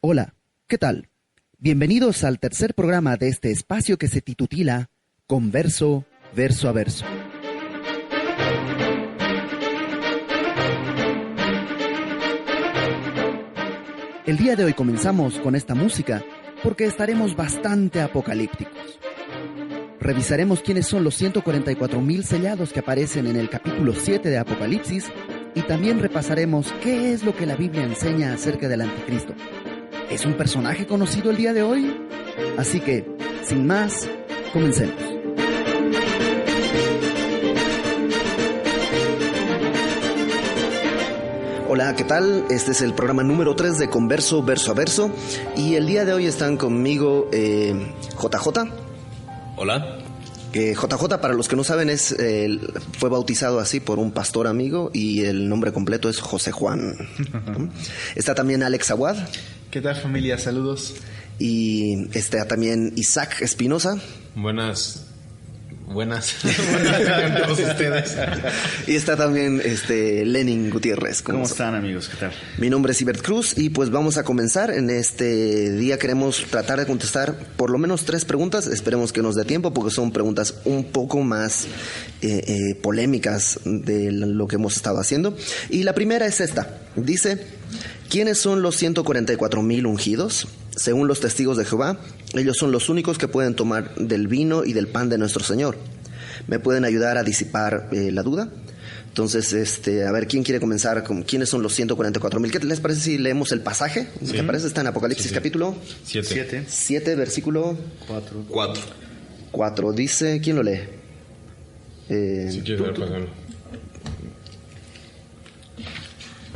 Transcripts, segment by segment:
Hola, ¿qué tal? Bienvenidos al tercer programa de este espacio que se titula Converso, Verso a Verso. El día de hoy comenzamos con esta música porque estaremos bastante apocalípticos. Revisaremos quiénes son los 144,000 sellados que aparecen en el capítulo 7 de Apocalipsis y también repasaremos qué es lo que la Biblia enseña acerca del anticristo. ¿Es un personaje conocido el día de hoy? Así que, sin más, comencemos. Hola, ¿qué tal? Este es el programa número 3 de Converso, Verso a Verso. Y el día de hoy están conmigo JJ. Hola. JJ, para los que no saben, fue bautizado así por un pastor amigo y el nombre completo es José Juan. Está también Alex Aguad. ¿Qué tal, familia? Saludos. Y está también Isaac Espinosa. Buenas a todos ustedes. Y está también Lenin Gutiérrez. ¿Cómo están, amigos? ¿Qué tal? Mi nombre es Ibert Cruz y pues vamos a comenzar. En este día queremos tratar de contestar por lo menos 3 preguntas. Esperemos que nos dé tiempo porque son preguntas un poco más polémicas de lo que hemos estado haciendo. Y la primera es esta. Dice: ¿quiénes son los 144,000 ungidos? Según los testigos de Jehová, ellos son los únicos que pueden tomar del vino y del pan de nuestro Señor. ¿Me pueden ayudar a disipar la duda? Entonces, a ver, ¿quién quiere comenzar con quiénes son los 144,000? ¿Qué les parece si leemos el pasaje? Sí. ¿Qué parece? Está en Apocalipsis capítulo 7, versículo 4. Dice, ¿quién lo lee? Si quieres leer, pásalo.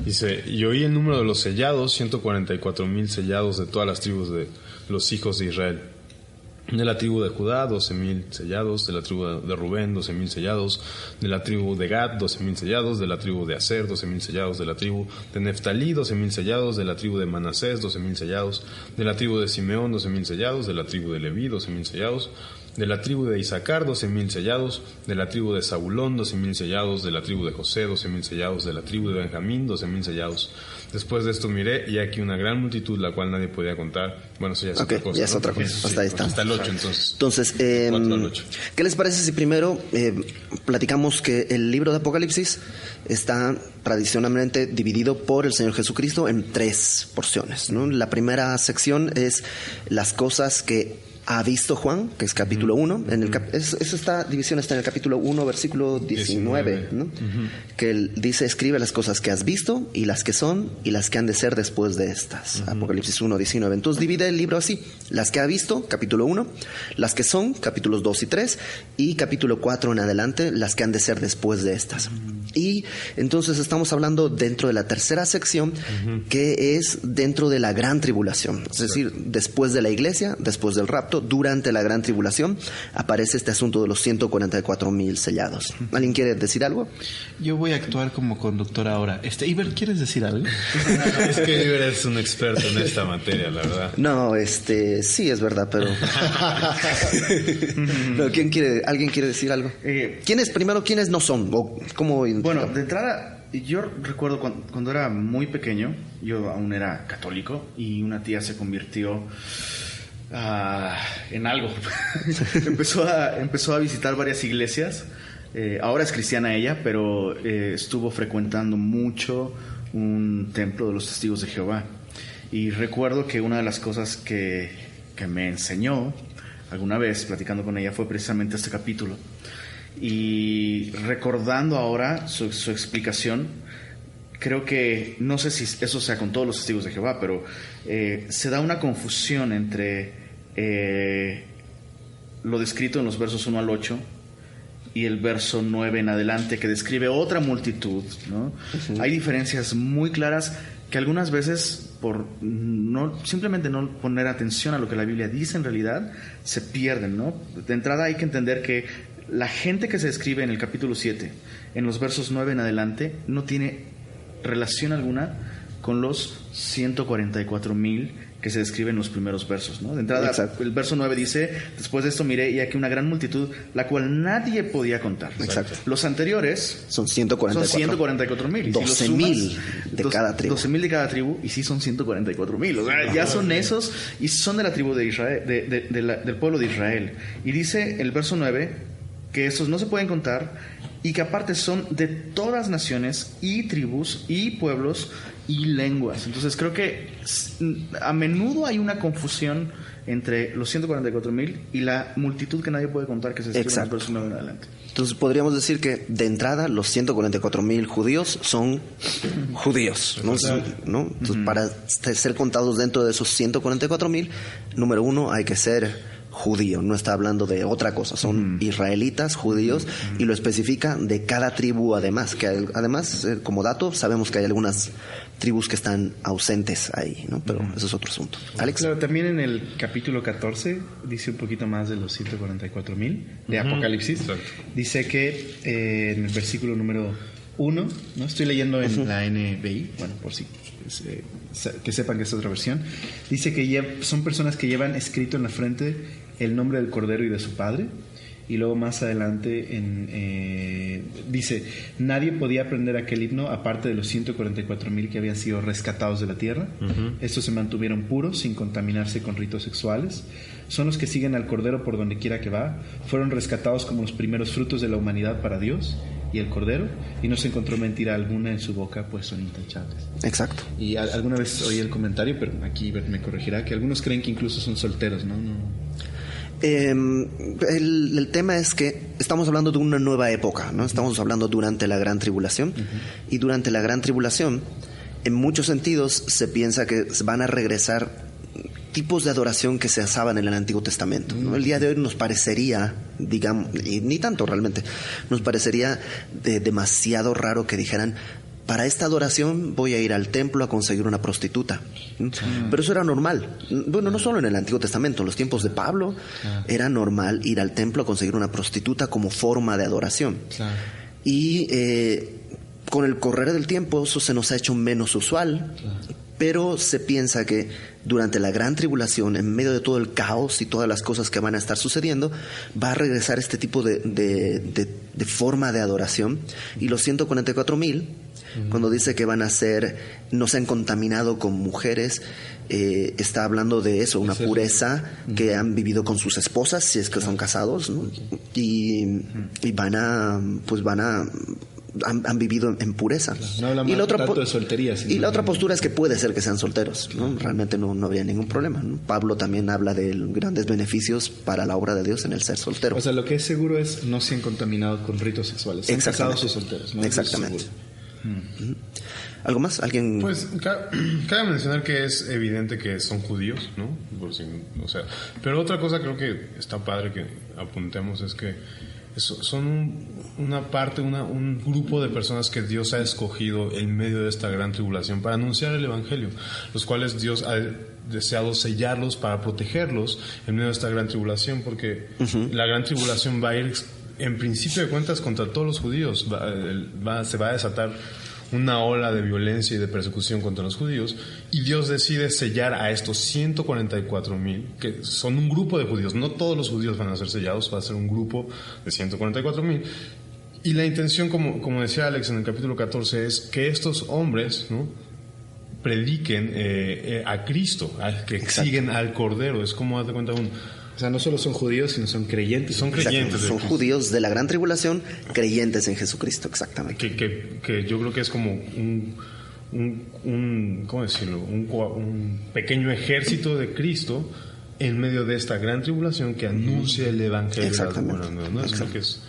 Dice: y oí el número de los sellados, 144,000 sellados de todas las tribus de los hijos de Israel. De la tribu de Judá, 12,000 sellados. De la tribu de Rubén, 12,000 sellados. De la tribu de Gad, 12,000 sellados. De la tribu de Aser, 12,000 sellados. De la tribu de Neftalí, 12,000 sellados. De la tribu de Manasés, 12,000 sellados. De la tribu de Simeón, 12,000 sellados. De la tribu de Leví, 12,000 sellados. De la tribu de Isaacar, 12,000 sellados. De la tribu de Zabulón, 12,000 sellados. De la tribu de José, 12,000 sellados. De la tribu de Benjamín, 12,000 sellados. Después de esto miré, y aquí una gran multitud, la cual nadie podía contar. Bueno, eso ya es otra cosa. Ya es otra cosa. Sí, hasta ahí está. Hasta el 8, entonces. Entonces, ¿qué les parece si primero platicamos que el libro de Apocalipsis está tradicionalmente dividido por el Señor Jesucristo en 3 porciones, ¿no? La primera sección es las cosas que ha visto Juan, que es capítulo 1. Esta división está en el capítulo 1, versículo 19, ¿no? Que él dice: escribe las cosas que has visto y las que son y las que han de ser después de estas. Apocalipsis 1, 19. Entonces divide el libro así: las que ha visto, capítulo 1, las que son, capítulos 2 y 3, y capítulo 4 en adelante, las que han de ser después de estas. Y entonces estamos hablando dentro de la tercera sección, que es dentro de la gran tribulación, es decir, después de la iglesia, después del rapto, durante la gran tribulación, aparece este asunto de los 144,000 sellados. ¿Alguien quiere decir algo? Yo voy a actuar como conductor ahora. Ibert, ¿quieres decir algo? Es que Ibert es un experto en esta materia, la verdad. No, sí, es verdad, pero... no, ¿alguien quiere decir algo? ¿Quiénes no son? ¿O cómo? Bueno, de entrada, yo recuerdo cuando era muy pequeño, yo aún era católico, y una tía se convirtió en algo. empezó a visitar varias iglesias. Ahora es cristiana ella, pero estuvo frecuentando mucho un templo de los Testigos de Jehová. Y recuerdo que una de las cosas que me enseñó alguna vez platicando con ella fue precisamente este capítulo. Y recordando ahora su explicación, creo que, no sé si eso sea con todos los Testigos de Jehová, pero se da una confusión entre lo descrito en los versos 1 al 8 y el verso 9 en adelante, que describe otra multitud, ¿no? Hay diferencias muy claras que algunas veces, por simplemente no poner atención a lo que la Biblia dice en realidad, se pierden, ¿no? De entrada hay que entender que la gente que se describe en el capítulo 7, en los versos 9 en adelante, no tiene relación alguna con los 144,000 que se describen en los primeros versos, ¿no? De entrada, exacto, el verso 9 dice: después de esto miré y aquí una gran multitud, la cual nadie podía contar. Exacto. Los anteriores son 144,000. 12,000 de cada tribu. 12,000 de cada tribu, y sí son 144,000. O sea, ya son esos, y son de la tribu de Israel, del pueblo de Israel. Y dice el verso 9 que esos no se pueden contar, y que aparte son de todas naciones y tribus y pueblos y lenguas. Entonces creo que a menudo hay una confusión entre los 144,000 y la multitud que nadie puede contar, que se escribe en el verso 9 en adelante. Entonces podríamos decir que de entrada los 144,000 judíos son judíos, ¿no? Entonces, para ser contados dentro de esos 144,000, número uno, hay que ser judío. No está hablando de otra cosa, son israelitas, judíos, y lo especifica de cada tribu además, que además, como dato, sabemos que hay algunas tribus que están ausentes ahí, ¿no? Pero eso es otro asunto. Alex. Claro, también en el capítulo 14 dice un poquito más de los 144,000 de Apocalipsis. Exacto. Dice que en el versículo número 1, ¿no? Estoy leyendo en la NBI, bueno, por si que sepan que es otra versión. Dice que son personas que llevan escrito en la frente el nombre del Cordero y de su Padre. Y luego más adelante dice: nadie podía aprender aquel himno aparte de los 144,000 que habían sido rescatados de la tierra. Estos se mantuvieron puros sin contaminarse con ritos sexuales. Son los que siguen al Cordero por donde quiera que va. Fueron rescatados como los primeros frutos de la humanidad para Dios y el Cordero, y no se encontró mentira alguna en su boca, pues son intachables. Exacto. Y alguna vez oí el comentario, pero aquí me corregirá, que algunos creen que incluso son solteros, ¿no? El tema es que estamos hablando de una nueva época, ¿no? Estamos hablando durante la Gran Tribulación, y durante la Gran Tribulación, en muchos sentidos, se piensa que van a regresar tipos de adoración que se usaban en el Antiguo Testamento, ¿no? El día de hoy nos parecería, digamos, y ni tanto realmente, nos parecería demasiado raro que dijeran: para esta adoración voy a ir al templo a conseguir una prostituta. Pero eso era normal. Bueno, no solo en el Antiguo Testamento, en los tiempos de Pablo era normal ir al templo a conseguir una prostituta como forma de adoración. Y con el correr del tiempo eso se nos ha hecho menos usual. Pero se piensa que durante la Gran Tribulación, en medio de todo el caos y todas las cosas que van a estar sucediendo, va a regresar este tipo de forma de adoración. Y los 144,000, cuando dice que van a ser, no se han contaminado con mujeres, está hablando de eso, una pureza, que han vivido con sus esposas, si es que son casados, ¿no? Y han vivido en pureza. No hablamos tanto de soltería. Y la otra postura es que puede ser que sean solteros, ¿no? Realmente no habría ningún problema, ¿no? Pablo también habla de grandes beneficios para la obra de Dios en el ser soltero. O sea, lo que es seguro es no se han contaminado con ritos sexuales. Sean casados o solteros, ¿no? Exactamente. ¿Algo más? ¿Alguien? Pues cabe mencionar que es evidente que son judíos, ¿no? Pero otra cosa creo que está padre que apuntemos es que son una parte, un grupo de personas que Dios ha escogido en medio de esta gran tribulación para anunciar el Evangelio, los cuales Dios ha deseado sellarlos para protegerlos en medio de esta gran tribulación, porque la gran tribulación va a ir, en principio de cuentas, contra todos los judíos. Se va a desatar una ola de violencia y de persecución contra los judíos, y Dios decide sellar a estos 144,000, que son un grupo de judíos. No todos los judíos van a ser sellados, va a ser un grupo de 144,000. Y la intención, como decía Alex en el capítulo 14, es que estos hombres, ¿no?, prediquen a Cristo, que Exacto. siguen al Cordero. Es como, date cuenta, o sea, no solo son judíos, sino son creyentes. Son creyentes. Son judíos de la Gran Tribulación, creyentes en Jesucristo, exactamente. Que yo creo que es como ¿cómo decirlo? Un pequeño ejército de Cristo en medio de esta Gran Tribulación que anuncia el Evangelio. Exactamente. ¿No? Es lo que es.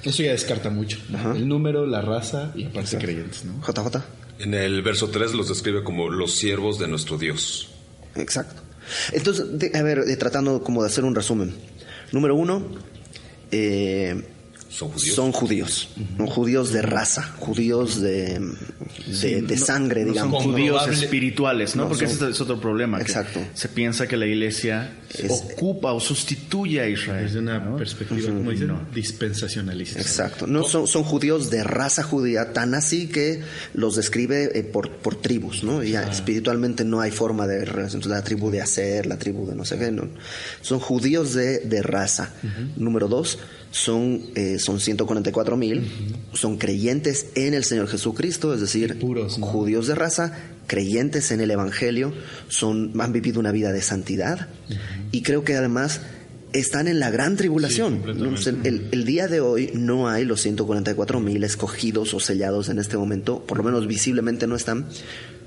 Eso ya descarta mucho. El número, la raza y aparte creyentes, ¿no? JJ. En el verso 3 los describe como los siervos de nuestro Dios. Exacto. Entonces, tratando como de hacer un resumen. Número 1, son judíos, no judíos de raza, judíos de sangre, no digamos. son judíos Probable. espirituales, ¿no? Porque ese es otro problema. Exacto. Se piensa que la iglesia ocupa o sustituye a Israel. Desde una ¿no? perspectiva, como dicen, dispensacionalista. Exacto. No, son judíos de raza judía, tan así que los describe por tribus, ¿no? Y espiritualmente no hay forma de relación. La tribu de Aser, la tribu de no sé qué, no. Son judíos de raza. Número 2, son 144,000, son creyentes en el Señor Jesucristo, es decir, puros, ¿no? Judíos de raza, creyentes en el Evangelio, han vivido una vida de santidad, y creo que además están en la gran tribulación. Sí, el día de hoy no hay los 144,000 escogidos o sellados en este momento, por lo menos visiblemente no están,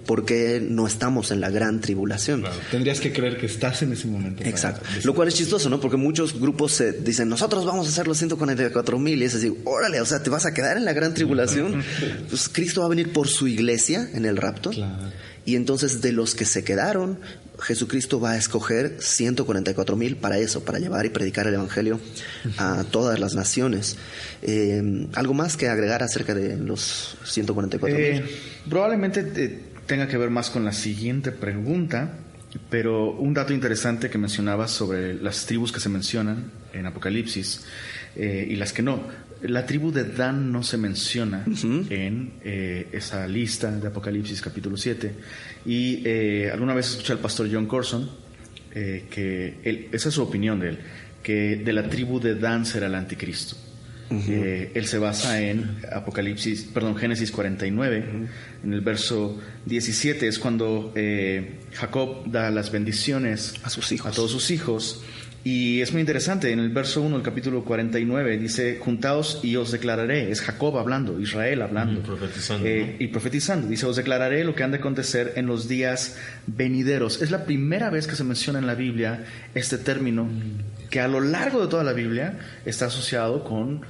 porque no estamos en la gran tribulación. Claro. Tendrías que creer que estás en ese momento. para Exacto. decir. Lo cual es chistoso, ¿no? Porque muchos grupos se dicen, nosotros vamos a hacer los 144,000, y es así, órale, o sea, te vas a quedar en la gran tribulación. Pues Cristo va a venir por su iglesia en el rapto. Claro. Y entonces de los que se quedaron, Jesucristo va a escoger 144,000 para eso, para llevar y predicar el Evangelio a todas las naciones. ¿Algo más que agregar acerca de los 144,000? Probablemente tenga que ver más con la siguiente pregunta, pero un dato interesante que mencionabas sobre las tribus que se mencionan en Apocalipsis y las que no. La tribu de Dan no se menciona en esa lista de Apocalipsis capítulo 7. Y alguna vez escuché al pastor John Corson esa es su opinión de él, que de la tribu de Dan será el anticristo. Él se basa en Génesis 49, en el verso 17 es cuando Jacob da las bendiciones a sus hijos, a todos sus hijos. Y es muy interesante, en el verso 1 del capítulo 49 dice, juntaos y os declararé, es Jacob hablando, Israel hablando, profetizando, y profetizando, dice, os declararé lo que han de acontecer en los días venideros. Es la primera vez que se menciona en la Biblia este término, que a lo largo de toda la Biblia está asociado con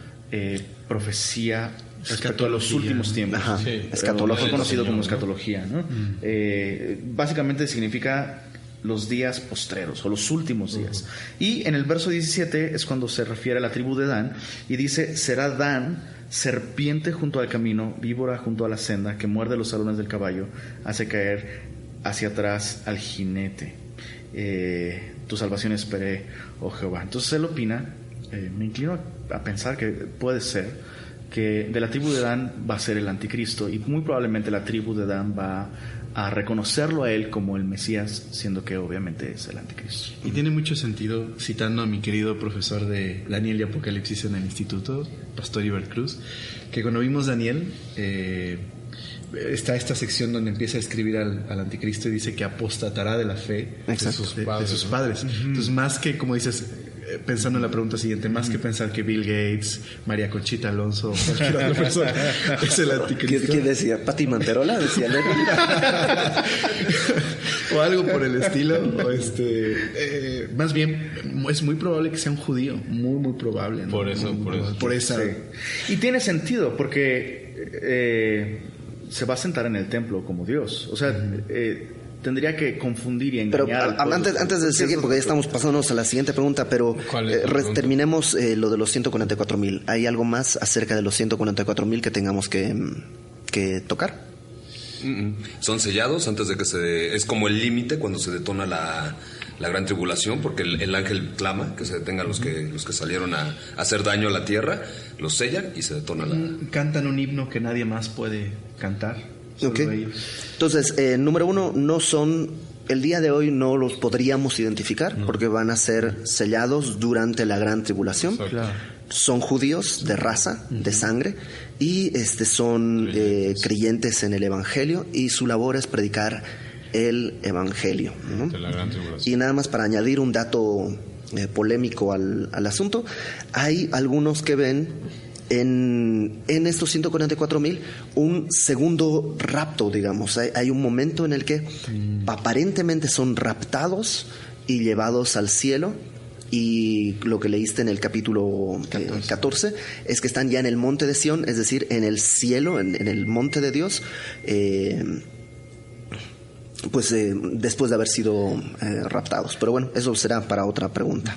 profecía respecto a los últimos tiempos. Ajá, Sí. escatología. Fue conocido como Señor, ¿no? escatología, ¿no? Básicamente significa los días postreros o los últimos días. Y en el verso 17 es cuando se refiere a la tribu de Dan y dice, será Dan serpiente junto al camino, víbora junto a la senda, que muerde los talones del caballo, hace caer hacia atrás al jinete. Tu salvación esperé, oh Jehová. Entonces él opina, me inclino a pensar que puede ser que de la tribu de Dan va a ser el anticristo, y muy probablemente la tribu de Dan va a reconocerlo a él como el Mesías, siendo que obviamente es el anticristo. Y tiene mucho sentido, citando a mi querido profesor de Daniel y Apocalipsis en el instituto, Pastor Ibert Cruz, que cuando vimos Daniel, está esta sección donde empieza a escribir al anticristo y dice que apostatará de la fe de sus padres. Entonces, más que, como dices, pensando en la pregunta siguiente, más que pensar que Bill Gates, María Conchita Alonso o cualquier otra persona es el anticristo. ¿Quién decía? ¿Pati Manterola? Decía o algo por el estilo, o más bien es muy probable que sea un judío, muy probable, ¿no? Por eso. Por esa. Sí. Y tiene sentido porque se va a sentar en el templo como Dios. O sea, tendría que confundir y engañar. Pero antes de seguir, porque ya estamos pasándonos a la siguiente pregunta, pero ¿Cuál es la pregunta? terminemos lo de los 144,000. ¿Hay algo más acerca de los 144,000 que tengamos que tocar? Son sellados antes de que es como el límite cuando se detona la gran tribulación, porque el ángel clama que se detengan los que salieron a hacer daño a la tierra, los sellan y se detona Cantan un himno que nadie más puede cantar. Okay. Ellos. Entonces, número 1, no son, el día de hoy no los podríamos identificar porque van a ser sellados durante la gran tribulación. Claro. Son judíos de raza, de sangre, y son creyentes en el Evangelio, y su labor es predicar el Evangelio, ¿no? De la gran tribulación. Y nada más para añadir un dato polémico al asunto, hay algunos que ven en estos 144,000 un segundo rapto, digamos. Hay un momento en el que aparentemente son raptados y llevados al cielo, y lo que leíste en el capítulo 14 es que están ya en el monte de Sión, es decir, en el cielo, en el monte de Dios, después de haber sido raptados. Pero bueno, eso será para otra pregunta.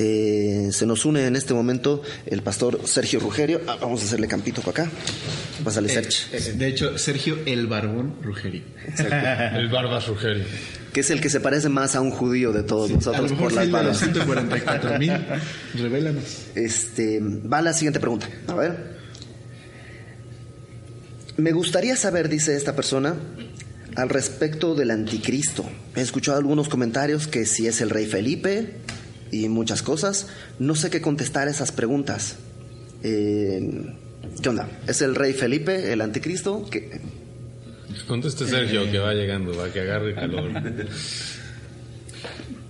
Se nos une en este momento el pastor Sergio Rugerio. Vamos a hacerle campito por acá. Pásale, Sergio. De hecho, Sergio el Barbón Rugerio. El Barbas Rugerio. Que es el que se parece más a un judío de todos nosotros por las barbas. 144,000. Revélanos. Va la siguiente pregunta. A ver. Me gustaría saber, dice esta persona, al respecto del anticristo. He escuchado algunos comentarios que si es el rey Felipe y muchas cosas. No sé qué contestar a esas preguntas. ¿Qué onda? ¿Es el rey Felipe el anticristo? ¿Qué? Conteste Sergio, que va llegando, va que agarre calor.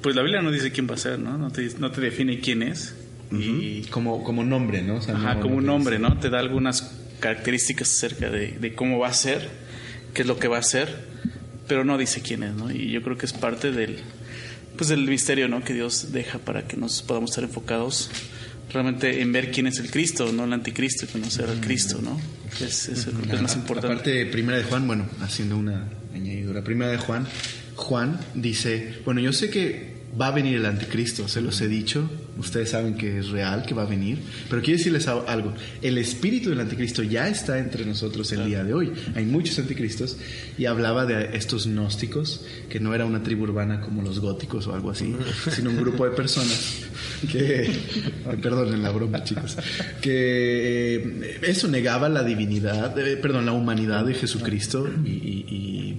Pues la Biblia no dice quién va a ser, ¿no? No te define quién es. Y como nombre, ¿no? O sea, ajá, como un nombre, ¿no? Te da algunas características acerca de cómo va a ser, qué es lo que va a ser, pero no dice quién es, ¿no? Y yo creo que es parte del misterio, ¿no? Que Dios deja para que nos podamos estar enfocados realmente en ver quién es el Cristo, no el anticristo, y conocer al Cristo, ¿no? Es más importante. Aparte, Primera de Juan, bueno, haciendo una añadidura, Primera de Juan dice, bueno, yo sé que va a venir el anticristo, se los he dicho, ustedes saben que es real, que va a venir, pero quiero decirles algo, el espíritu del anticristo ya está entre nosotros el día de hoy. Hay muchos anticristos, y hablaba de estos gnósticos, que no era una tribu urbana como los góticos o algo así, sino un grupo de personas que, perdonen la broma, chicos, que eso negaba la divinidad, la humanidad de Jesucristo, y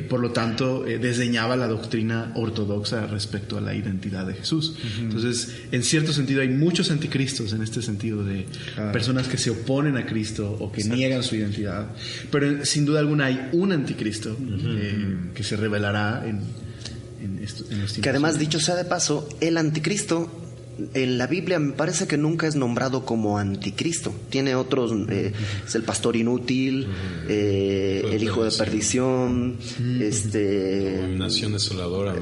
por lo tanto desdeñaba la doctrina ortodoxa respecto a la identidad de Jesús. Entonces, en cierto sentido hay muchos anticristos en este sentido de personas que se oponen a Cristo o que niegan su identidad, pero sin duda alguna hay un anticristo que se revelará en los tiempos. Que además, dicho sea de paso, el anticristo en la Biblia me parece que nunca es nombrado como anticristo. Tiene otros, es el pastor inútil, el hijo de perdición, Nación desoladora.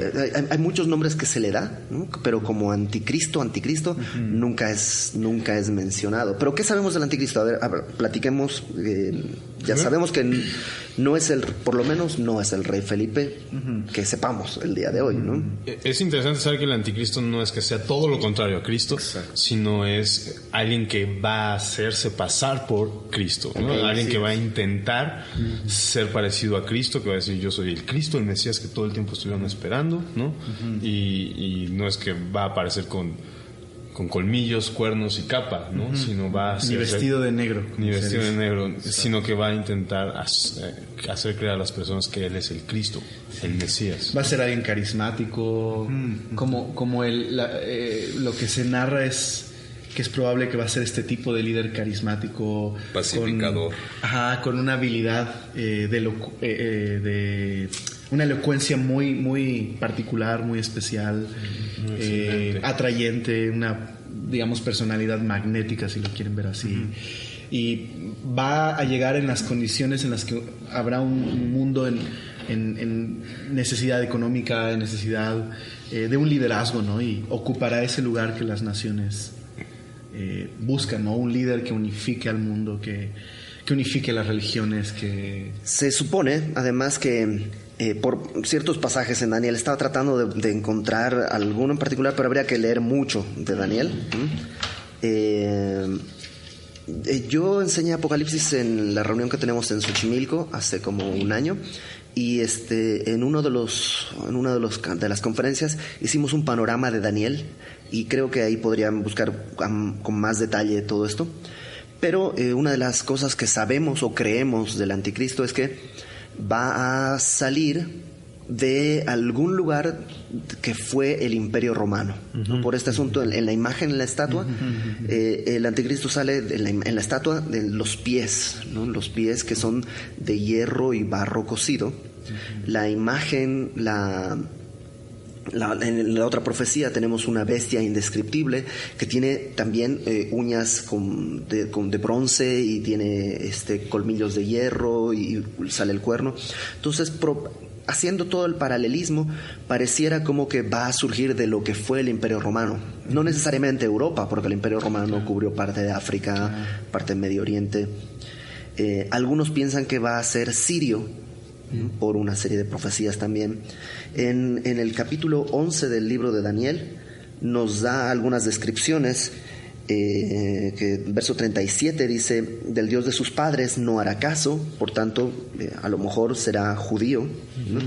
Hay muchos nombres que se le da, ¿no? Pero como anticristo, nunca es mencionado. Pero ¿qué sabemos del anticristo? A ver, platiquemos. Ya sabemos que no es por lo menos no es el rey Felipe, que sepamos el día de hoy, ¿no? Es interesante saber que el anticristo no es que sea todo lo contrario a Cristo, sino es alguien que va a hacerse pasar por Cristo, ¿no? Alguien que va a intentar ser parecido a Cristo, que va a decir yo soy el Cristo, el Mesías que todo el tiempo estuvieron esperando, ¿no? Y no es que va a aparecer con colmillos, cuernos y capa, ¿no? Sino va a ser, ni vestido de negro, sino que va a intentar hacer creer a las personas que él es el Cristo, el Mesías. Va a ser alguien carismático, como lo que se narra es que es probable que va a ser este tipo de líder carismático, pacificador, con una habilidad de una elocuencia muy, muy particular, muy especial, atrayente, una, digamos, personalidad magnética, si lo quieren ver así. Y va a llegar en las condiciones en las que habrá un mundo en necesidad económica, en necesidad de un liderazgo, ¿no? Y ocupará ese lugar que las naciones buscan, ¿no? Un líder que unifique al mundo, que unifique las religiones, que... Se supone, además, que por ciertos pasajes en Daniel, estaba tratando de encontrar alguno en particular, pero habría que leer mucho de Daniel. Yo enseñé Apocalipsis en la reunión que tenemos en Xochimilco hace como un año, y en una de las conferencias hicimos un panorama de Daniel, y creo que ahí podrían buscar con más detalle todo esto. Pero una de las cosas que sabemos o creemos del anticristo es que va a salir de algún lugar que fue el Imperio Romano, ¿no? Por este asunto, en la imagen, en la estatua, el anticristo sale en la estatua de los pies, ¿no? Los pies que son de hierro y barro cocido. La imagen, en la otra profecía tenemos una bestia indescriptible que tiene también uñas de bronce, y tiene colmillos de hierro, y sale el cuerno. Entonces, haciendo todo el paralelismo, pareciera como que va a surgir de lo que fue el Imperio Romano. No necesariamente Europa, porque el Imperio Romano cubrió parte de África, parte del Medio Oriente. Algunos piensan que va a ser sirio, por una serie de profecías también. En el capítulo 11 del libro de Daniel nos da algunas descripciones. Que verso 37 dice: del Dios de sus padres no hará caso, por tanto a lo mejor será judío, ¿no?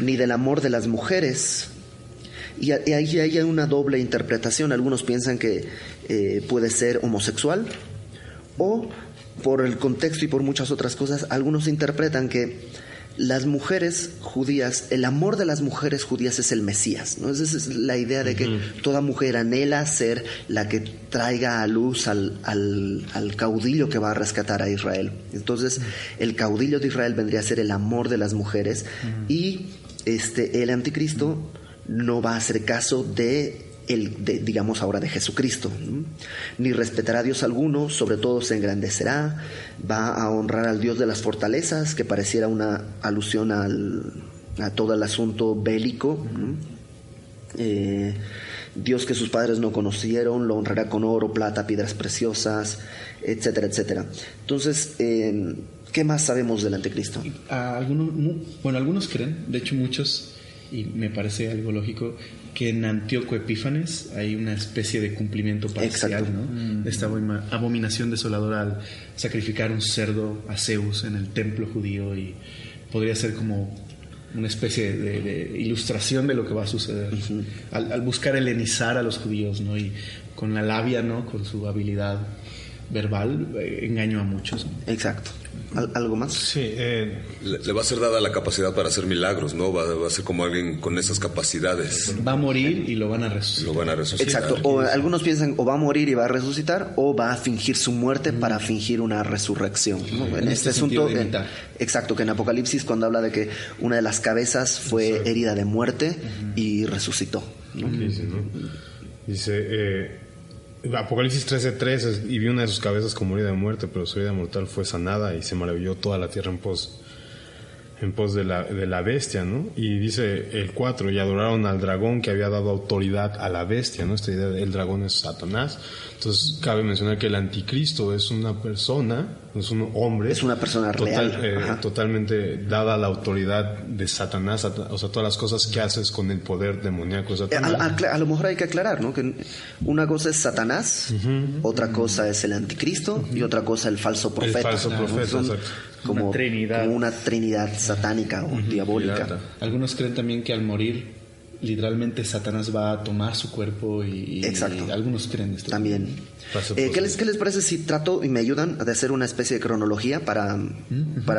Ni del amor de las mujeres. Y ahí hay una doble interpretación. Algunos piensan que puede ser homosexual, o por el contexto y por muchas otras cosas, algunos interpretan que las mujeres judías, el amor de las mujeres judías es el Mesías, ¿no? Esa es la idea de que toda mujer anhela ser la que traiga a luz al caudillo que va a rescatar a Israel. Entonces, el caudillo de Israel vendría a ser el amor de las mujeres, y el anticristo no va a hacer caso digamos ahora de Jesucristo, ¿no? Ni respetará a Dios alguno, sobre todo se engrandecerá, va a honrar al Dios de las fortalezas, que pareciera una alusión a todo el asunto bélico, ¿no? Dios que sus padres no conocieron, lo honrará con oro, plata, piedras preciosas, etcétera, etcétera. Entonces, ¿qué más sabemos del anticristo? Algunos creen, de hecho muchos, y me parece algo lógico, que en Antíoco Epífanes hay una especie de cumplimiento parcial, ¿no? Esta abominación desoladora al sacrificar un cerdo a Zeus en el templo judío, y podría ser como una especie de ilustración de lo que va a suceder al buscar helenizar a los judíos, ¿no? Y con la labia, ¿no? Con su habilidad verbal, engaño a muchos, ¿no? Exacto. ¿Algo más? Sí. Le va a ser dada la capacidad para hacer milagros, ¿no? Va a ser como alguien con esas capacidades. Va a morir y lo van a resucitar. Exacto. O algunos piensan o va a morir y va a resucitar, o va a fingir su muerte para fingir una resurrección, ¿no? En este asunto, exacto, que en Apocalipsis, cuando habla de que una de las cabezas fue herida de muerte y resucitó, ¿no? Dice Apocalipsis 13:3: y vi una de sus cabezas como herida de muerte, pero su herida mortal fue sanada, y se maravilló toda la tierra en pos de la bestia, ¿no? Y dice el 4: y adoraron al dragón que había dado autoridad a la bestia, ¿no? Esta idea del dragón es Satanás. Entonces cabe mencionar que el anticristo es una persona, es un hombre, es una persona real, totalmente dada la autoridad de Satanás, o sea, todas las cosas que haces con el poder demoníaco de Satanás. A lo mejor hay que aclarar, ¿no? Que una cosa es Satanás, otra cosa es el anticristo, y otra cosa el falso profeta. El falso profeta, son exacto. Como una trinidad satánica o diabólica. Algunos creen también que al morir, literalmente Satanás va a tomar su cuerpo y algunos creen esto también. ¿Qué les parece si trato y me ayudan a hacer una especie de cronología para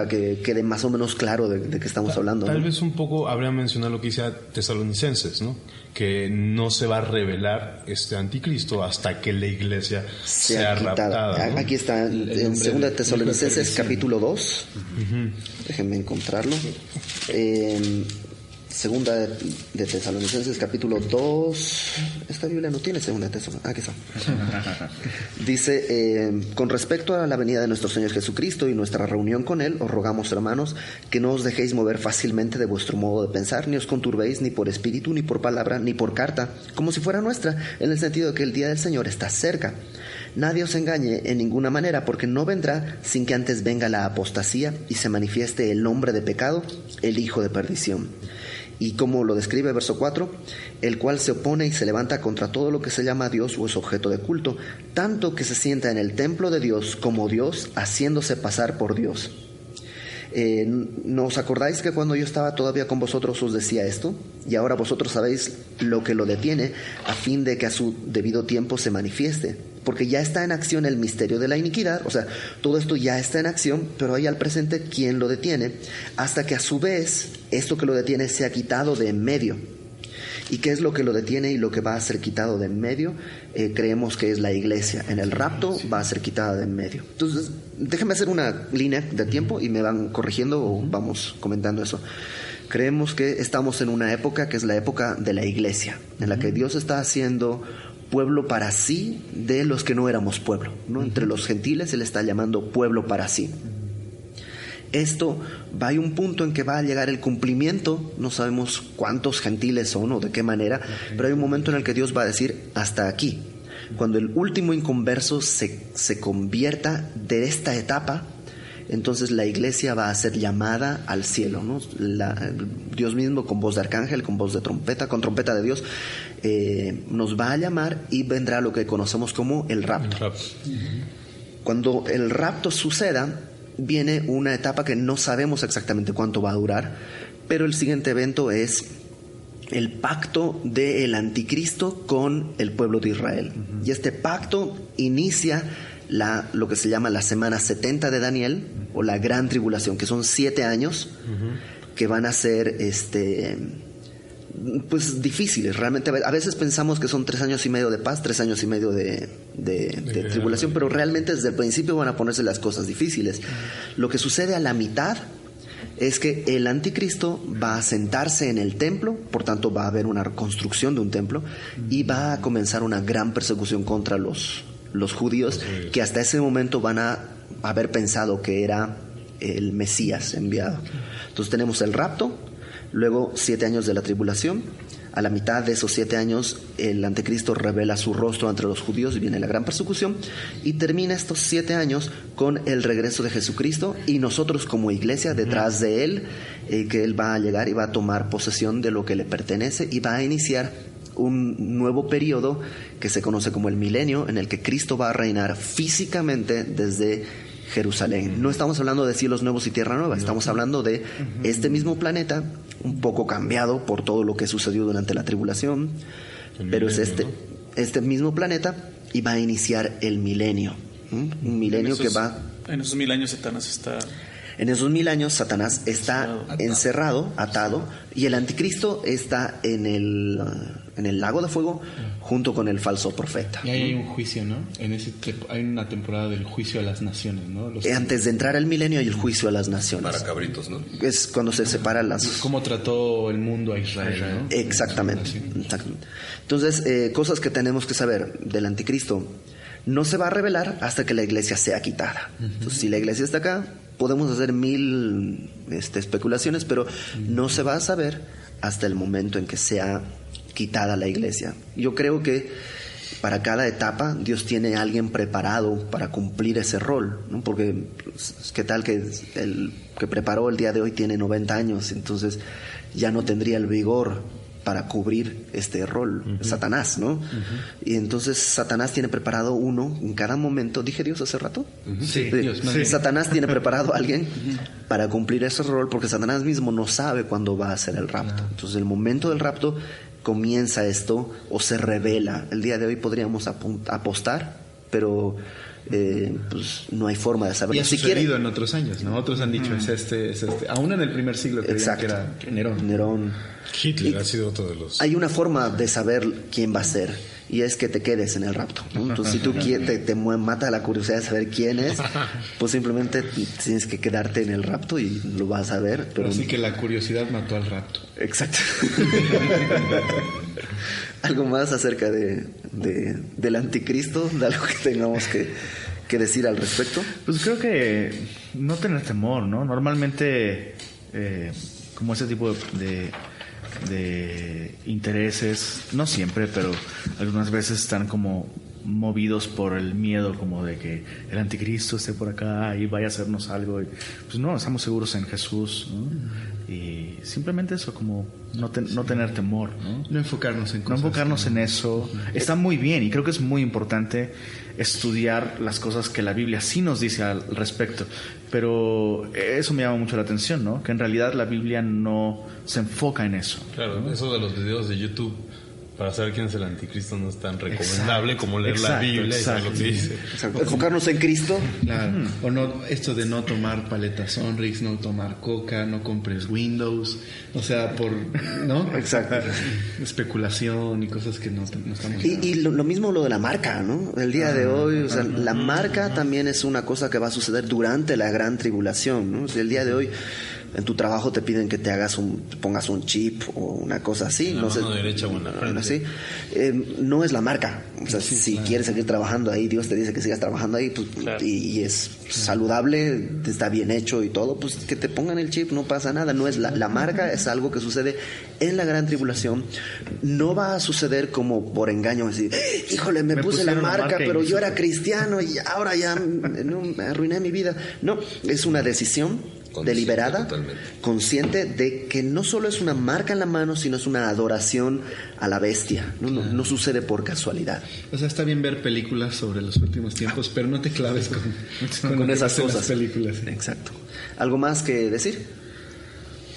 que quede más o menos claro de qué estamos hablando? Tal vez un poco habría mencionado lo que dice Tesalonicenses, ¿no? Que no se va a revelar este anticristo hasta que la iglesia sea raptada, ¿no? Aquí está en 2 Tesalonicenses capítulo 2. Déjenme encontrarlo. Segunda de Tesalonicenses capítulo 2. Esta Biblia no tiene segunda de Tesalonicenses. Aquí está. Dice: con respecto a la venida de nuestro Señor Jesucristo y nuestra reunión con Él, os rogamos, hermanos, que no os dejéis mover fácilmente de vuestro modo de pensar, ni os conturbéis ni por espíritu, ni por palabra, ni por carta, como si fuera nuestra, en el sentido de que el día del Señor está cerca. Nadie os engañe en ninguna manera, porque no vendrá sin que antes venga la apostasía y se manifieste el hombre de pecado, el hijo de perdición. Y como lo describe verso 4, el cual se opone y se levanta contra todo lo que se llama Dios o es objeto de culto, tanto que se sienta en el templo de Dios como Dios, haciéndose pasar por Dios. ¿No os acordáis que cuando yo estaba todavía con vosotros os decía esto? Y ahora vosotros sabéis lo que lo detiene, a fin de que a su debido tiempo se manifieste. Porque ya está en acción el misterio de la iniquidad, o sea, todo esto ya está en acción, pero hay al presente quien lo detiene, hasta que a su vez esto que lo detiene sea quitado de en medio. ¿Y qué es lo que lo detiene y lo que va a ser quitado de en medio? Creemos que es la iglesia. En el rapto va a ser quitada de en medio. Entonces, déjenme hacer una línea de tiempo y me van corrigiendo o vamos comentando eso. Creemos que estamos en una época que es la época de la iglesia, en la que Dios está haciendo pueblo para sí de los que no éramos pueblo, ¿no? Entre los gentiles Él está llamando pueblo para sí. Esto va a un punto en que va a llegar el cumplimiento, no sabemos cuántos gentiles son o de qué manera, pero hay un momento en el que Dios va a decir hasta aquí. Cuando el último inconverso se convierta de esta etapa, entonces la iglesia va a ser llamada al cielo, ¿no? Dios mismo, con voz de arcángel, con voz de trompeta, con trompeta de Dios, nos va a llamar y vendrá lo que conocemos como el rapto. Cuando el rapto suceda, viene una etapa que no sabemos exactamente cuánto va a durar, pero el siguiente evento es el pacto del anticristo con el pueblo de Israel. Y este pacto inicia lo que se llama la semana 70 de Daniel, o la gran tribulación, que son 7 años que van a ser pues difíciles. Realmente a veces pensamos que son 3 años y medio de paz, 3 años y medio de tribulación, pero realmente desde el principio van a ponerse las cosas difíciles. Lo que sucede a la mitad es que el anticristo va a sentarse en el templo, por tanto va a haber una reconstrucción de un templo, y va a comenzar una gran persecución contra los judíos, que hasta ese momento van a haber pensado que era el Mesías enviado. Entonces tenemos el rapto, luego 7 años de la tribulación. A la mitad de esos 7 años el anticristo revela su rostro entre los judíos y viene la gran persecución, y termina estos 7 años con el regreso de Jesucristo y nosotros como iglesia detrás de él, que él va a llegar y va a tomar posesión de lo que le pertenece y va a iniciar un nuevo periodo que se conoce como el milenio, en el que Cristo va a reinar físicamente desde Jerusalén. No estamos hablando de cielos nuevos y tierra nueva, estamos hablando de este mismo planeta, un poco cambiado por todo lo que sucedió durante la tribulación, pero es este mismo planeta, y va a iniciar el milenio. Un milenio que va... En esos 1000 años Satanás está... En esos 1000 años Satanás está encerrado, atado, y el anticristo está en el lago de fuego junto con el falso profeta. Y ahí hay un juicio, ¿no? Hay una temporada del juicio a las naciones, ¿no? Antes de entrar al milenio hay el juicio a las naciones. Para cabritos, ¿no? Es cuando se separan las... ¿Cómo trató el mundo a Israel, ¿no? Exactamente. Entonces, cosas que tenemos que saber del anticristo: no se va a revelar hasta que la iglesia sea quitada. Entonces, si la iglesia está acá, podemos hacer 1000 especulaciones, pero no se va a saber hasta el momento en que sea quitada la iglesia. Yo creo que para cada etapa Dios tiene a alguien preparado para cumplir ese rol, ¿no? Porque qué tal que el que preparó el día de hoy tiene 90 años, entonces ya no tendría el vigor para cubrir este rol, Satanás, ¿no? Y entonces Satanás tiene preparado uno en cada momento. ¿Dije Dios hace rato? Sí, Dios. Sí. Satanás tiene preparado a alguien para cumplir ese rol, porque Satanás mismo no sabe cuándo va a ser el rapto. Entonces el momento del rapto comienza esto, o se revela. El día de hoy podríamos apostar, pero pues no hay forma de saberlo. Y ha sucedido en otros años, ¿no? Otros han dicho, es este. Aún en el primer siglo creían que era Nerón. Hitler ha sido otro de los... Hay una forma de saber quién va a ser, y es que te quedes en el rapto, ¿no? Entonces, si tú te mata la curiosidad de saber quién es, pues simplemente tienes que quedarte en el rapto y lo vas a ver. Pero así que la curiosidad mató al rapto. Exacto. ¿Algo más acerca del anticristo? ¿De algo que tengamos que decir al respecto? Pues creo que no tener temor, ¿no? Normalmente, como ese tipo de intereses, no siempre, pero algunas veces están como movidos por el miedo, como de que el anticristo esté por acá y vaya a hacernos algo. Pues no, estamos seguros en Jesús, ¿no? Y simplemente eso, como no tener temor, ¿no? No enfocarnos en cosas. No enfocarnos en eso. Está muy bien, y creo que es muy importante estudiar las cosas que la Biblia sí nos dice al respecto. Pero eso me llama mucho la atención, ¿no? Que en realidad la Biblia no se enfoca en eso. Claro, ¿no? Eso de los videos de YouTube para saber quién es el anticristo no es tan recomendable como leer la Biblia y saber lo que dice. Enfocarnos en Cristo. Claro. O no, esto de no tomar paletas Sonrix, no tomar coca, no compres Windows, o sea, ¿no? Exacto. Especulación y cosas que no estamos... Y lo mismo lo de la marca, ¿no? El día de hoy, o sea, la marca también es una cosa que va a suceder durante la gran tribulación, ¿no? O sea, el día de hoy en tu trabajo te piden que te pongas un chip o una cosa así. En la mano derecha o en la frente. Así. No es la marca. O sea, si quieres seguir trabajando ahí, Dios te dice que sigas trabajando ahí, pues, Claro. y es saludable, está bien hecho y todo, pues que te pongan el chip, no pasa nada. No es la marca, es algo que sucede en la gran tribulación. No va a suceder como por engaño, decir, híjole, me puse la marca, pero yo era cristiano y ahora ya me arruiné mi vida. No, es una decisión deliberada, totalmente. consciente de que no solo es una marca en la mano, sino es una adoración a la bestia. No sucede por casualidad. O sea, está bien ver películas sobre los últimos tiempos, pero no te claves con lo que esas pasa en las cosas. películas. Exacto. ¿Algo más que decir?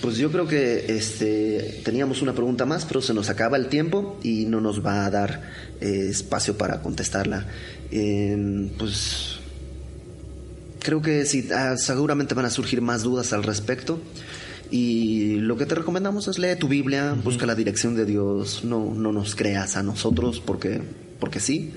Pues yo creo que teníamos una pregunta más, pero se nos acaba el tiempo y no nos va a dar espacio para contestarla. Pues creo que sí, seguramente van a surgir más dudas al respecto. Y lo que te recomendamos es lee tu Biblia, busca la dirección de Dios, no nos creas a nosotros porque sí.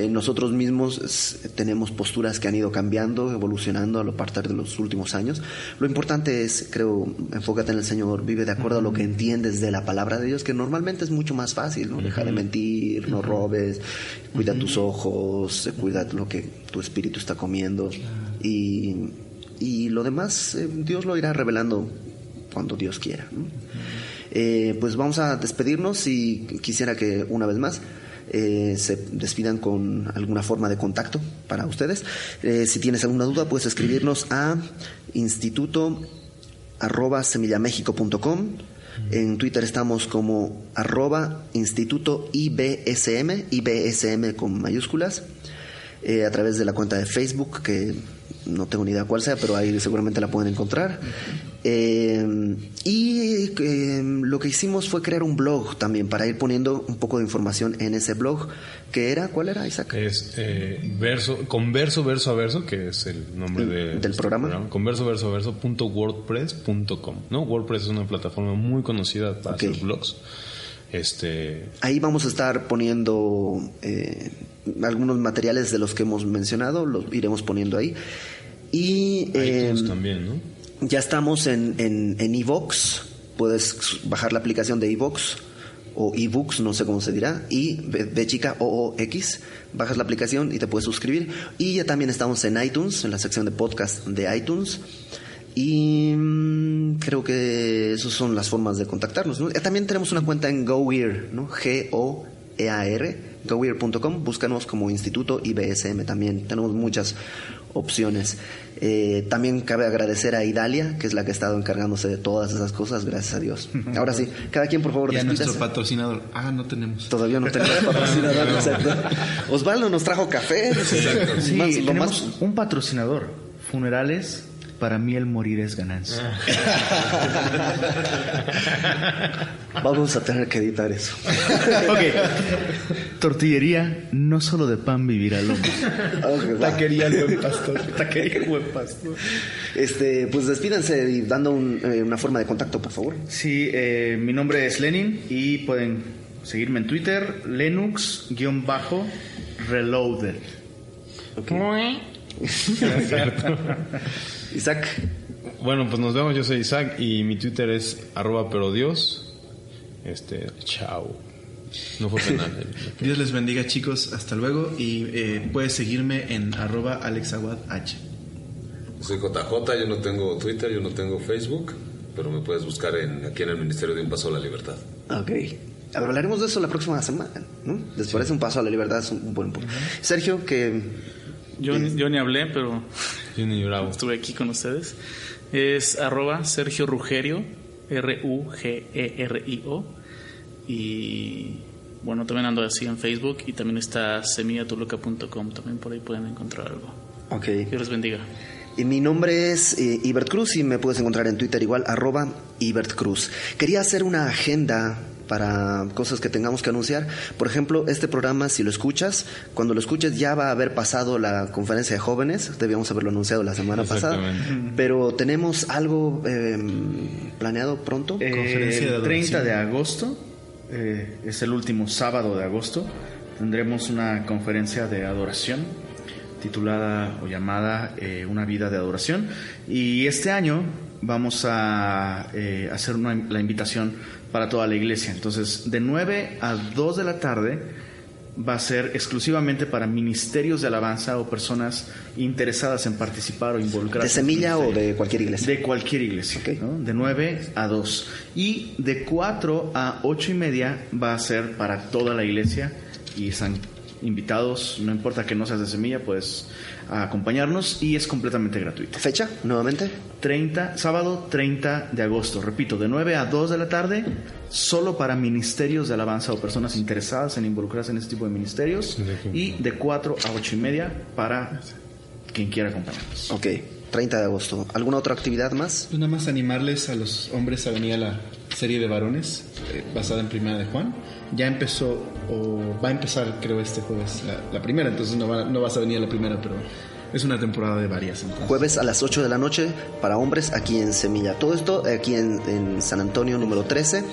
Nosotros mismos tenemos posturas que han ido cambiando, evolucionando a lo partir de los últimos años. Lo importante es, creo, enfócate en el Señor, vive de acuerdo a lo que entiendes de la palabra de Dios, que normalmente es mucho más fácil, ¿no? Deja de mentir, no robes, cuida tus ojos, cuida lo que tu espíritu está comiendo y lo demás Dios lo irá revelando cuando Dios quiera, ¿no? Pues vamos a despedirnos y quisiera que una vez más se despidan con alguna forma de contacto para ustedes. Si tienes alguna duda puedes escribirnos a instituto@semillamexico.com. En Twitter estamos como @instituto IBSM con mayúsculas, a través de la cuenta de Facebook, que no tengo ni idea cuál sea, pero ahí seguramente la pueden encontrar. Lo que hicimos fue crear un blog también para ir poniendo un poco de información en ese blog. ¿Cuál era, Isaac? Es converso verso a verso, que es el nombre del programa. Converso verso a verso.wordpress.com, ¿no? WordPress es una plataforma muy conocida para hacer blogs. Ahí vamos a estar poniendo algunos materiales de los que hemos mencionado, los iremos poniendo ahí. Y iTunes también, ¿no? Ya estamos en iVoox. Puedes bajar la aplicación de iVoox o ebooks, no sé cómo se dirá, y de chica OOX, bajas la aplicación y te puedes suscribir. Y ya también estamos en iTunes, en la sección de podcast de iTunes. Y creo que esas son las formas de contactarnos, ¿no? También tenemos una cuenta en GoEar, ¿no? GOEAR, goear.com. Búscanos como Instituto IBSM también. Tenemos muchas opciones. También cabe agradecer a Idalia, que es la que ha estado encargándose de todas esas cosas, gracias a Dios. Ahora sí, cada quien por favor y a despídase. nuestro patrocinador. No tenemos. Todavía no tenemos patrocinador. Exacto. Osvaldo nos trajo café. Exacto. Sí, Lo tenemos más... un patrocinador. Funerales. Para mí el morir es ganancia. Vamos a tener que editar eso. Ok. Tortillería, no solo de pan vivirá el hombre. Okay, Taquería el buen pastor. Taquería el buen pastor. Pues despídense y dando una forma de contacto, por favor. Sí, mi nombre es Lenin y pueden seguirme en Twitter, Lenux_Reloaded. Okay. Isaac. Bueno, pues nos vemos. Yo soy Isaac y mi Twitter es @perodios. Chao. No fue penal. Dios les bendiga, chicos. Hasta luego. Y puedes seguirme en @AlexAguadH. Soy JJ, yo no tengo Twitter, yo no tengo Facebook, pero me puedes buscar aquí en el Ministerio de Un Paso a la Libertad. Ok. Hablaremos de eso la próxima semana, ¿no? Después de Un Paso a la Libertad es un buen punto. Sergio, que... Yo ni hablé, pero Yo ni bravo. estuve aquí con ustedes. Es @Sergio Rugerio, RUGERIO. Y bueno, también ando así en Facebook. Y también está semillatoluca.com. También por ahí pueden encontrar algo. Ok. Dios les bendiga. Y mi nombre es Ibert Cruz y me puedes encontrar en Twitter igual, @Ibert Cruz. Quería hacer una agenda para cosas que tengamos que anunciar. Por ejemplo, este programa, si lo escuchas, cuando lo escuches ya va a haber pasado la conferencia de jóvenes. Debíamos haberlo anunciado la semana pasada. Pero tenemos algo planeado pronto. El 30 de agosto, es el último sábado de agosto, tendremos una conferencia de adoración titulada o llamada Una vida de adoración. Y este año vamos a hacer la invitación para toda la iglesia. Entonces, de 9 a 2 de la tarde va a ser exclusivamente para ministerios de alabanza o personas interesadas en participar o involucrarse. ¿De Semilla o de cualquier iglesia? De cualquier iglesia, Okay. ¿no? De 9 a 2. Y de 4 a 8 y media va a ser para toda la iglesia y están invitados, no importa que no seas de Semilla, puedes acompañarnos y es completamente gratuito. ¿Fecha, nuevamente? Sábado 30 de agosto, repito, de 9 a 2 de la tarde, solo para ministerios de alabanza o personas interesadas en involucrarse en este tipo de ministerios, y de 4 a 8 y media para quien quiera acompañarnos. Ok, 30 de agosto. ¿Alguna otra actividad más? Nada más animarles a los hombres a venir a la serie de varones basada en Primera de Juan. Ya empezó, o va a empezar, creo, este jueves la primera, entonces no vas a venir a la primera, pero es una temporada de varias. Entonces. Jueves a las 8 de la noche para hombres aquí en Semilla. Todo esto aquí en San Antonio número 13,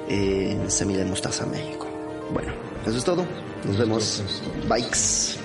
en Semilla de Mostaza, México. Bueno, eso es todo. Nos vemos. Bikes.